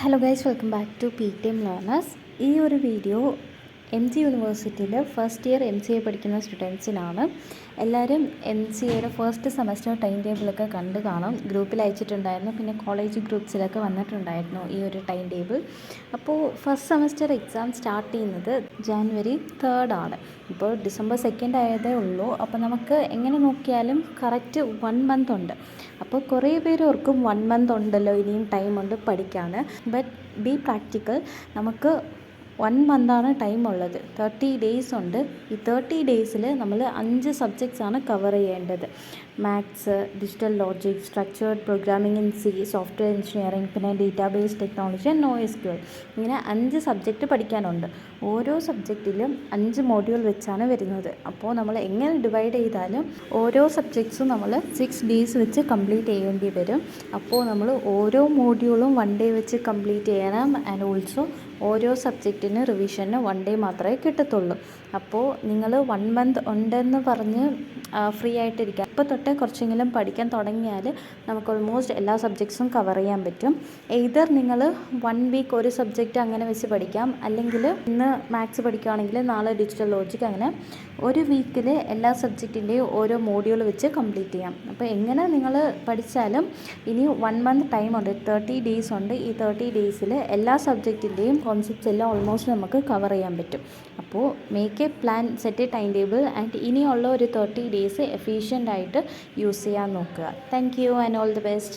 Hello guys, welcome back to PTM learners. ഈ ഒരു video MG യൂണിവേഴ്സിറ്റിയിൽ ഫസ്റ്റ് ഇയർ MCA പഠിക്കുന്ന സ്റ്റുഡൻസിനാണ്. എല്ലാവരും MCAയുടെ ഫസ്റ്റ് സെമസ്റ്റർ ടൈം ടേബിളൊക്കെ കണ്ട് കാണും. ഗ്രൂപ്പിൽ അയച്ചിട്ടുണ്ടായിരുന്നു, പിന്നെ കോളേജ് ഗ്രൂപ്പ്സിലൊക്കെ വന്നിട്ടുണ്ടായിരുന്നു ഈ ഒരു ടൈം ടേബിൾ. അപ്പോൾ ഫസ്റ്റ് സെമസ്റ്റർ എക്സാം സ്റ്റാർട്ട് ചെയ്യുന്നത് January 3rd ആണ്. ഇപ്പോൾ December 2nd ആയതേ ഉള്ളൂ. അപ്പോൾ നമുക്ക് എങ്ങനെ നോക്കിയാലും കറക്റ്റ് 1 month ഉണ്ട്. അപ്പോൾ കുറേ പേര് ഓർക്കും 1 month ഉണ്ടല്ലോ, ഇനിയും ടൈമുണ്ട് പഠിക്കാൻ. But B practical. നമുക്ക് 1 മന്താണ് ടൈം ഉള്ളത്. 30 days ഉണ്ട്. ഈ 30 daysൽ നമ്മൾ 5 സബ്ജക്ട്സാണ് കവർ ചെയ്യേണ്ടത്. Maths, digital logic, structured programming in C, software engineering, പിന്നെ ഡേറ്റാബേസ് ടെക്നോളജി ആൻഡ് NoSQL. ഇങ്ങനെ 5 സബ്ജക്റ്റ് പഠിക്കാനുണ്ട്. ഓരോ സബ്ജക്റ്റിലും 5 മോഡ്യൂൾ വെച്ചാണ് വരുന്നത്. അപ്പോൾ നമ്മൾ എങ്ങനെ ഡിവൈഡ് ചെയ്താലും ഓരോ സബ്ജക്ട്സും നമ്മൾ 6 days വെച്ച് കംപ്ലീറ്റ് ചെയ്യേണ്ടി വരും. അപ്പോൾ നമ്മൾ ഓരോ മോഡ്യൂളും 1 day വെച്ച് കംപ്ലീറ്റ് ചെയ്യണം. ആൻഡ് ഓൾസോ ഓരോ സബ്ജക്റ്റിന് റിവിഷന് 1 day മാത്രമേ കിട്ടത്തുള്ളൂ. അപ്പോൾ നിങ്ങൾ 1 month ഉണ്ടെന്ന് പറഞ്ഞ് ഫ്രീ ആയിട്ടിരിക്കുക. ഇപ്പോൾ തൊട്ടേ കുറച്ചെങ്കിലും പഠിക്കാൻ തുടങ്ങിയാൽ നമുക്ക് ഓൾമോസ്റ്റ് എല്ലാ സബ്ജക്ട്സും കവർ ചെയ്യാൻ പറ്റും. എയ്തർ നിങ്ങൾ 1 week ഒരു സബ്ജക്റ്റ് അങ്ങനെ വെച്ച് പഠിക്കാം, അല്ലെങ്കിൽ ഇന്ന് മാത്സ് പഠിക്കുകയാണെങ്കിൽ നാളെ ഡിജിറ്റൽ ലോജിക്, അങ്ങനെ ഒരു വീക്കിൽ എല്ലാ സബ്ജക്റ്റിൻ്റെയും ഓരോ മോഡ്യൂൾ വെച്ച് കംപ്ലീറ്റ് ചെയ്യാം. അപ്പോൾ എങ്ങനെ നിങ്ങൾ പഠിച്ചാലും ഇനി 1 month ടൈമുണ്ട്, 30 days ഉണ്ട്. ഈ 30 daysൽ എല്ലാ സബ്ജക്റ്റിൻ്റെയും കോൺസെപ്റ്റ്സ് എല്ലാം ഓൾമോസ്റ്റ് നമുക്ക് കവർ ചെയ്യാൻ പറ്റും. അപ്പോൾ make A plan, set A time table and ഇനിയുള്ള ഒരു 30 days എഫിഷ്യൻ്റ് ആയിട്ട് യൂസ് ചെയ്യാൻ നോക്കുക. Thank you and all the best.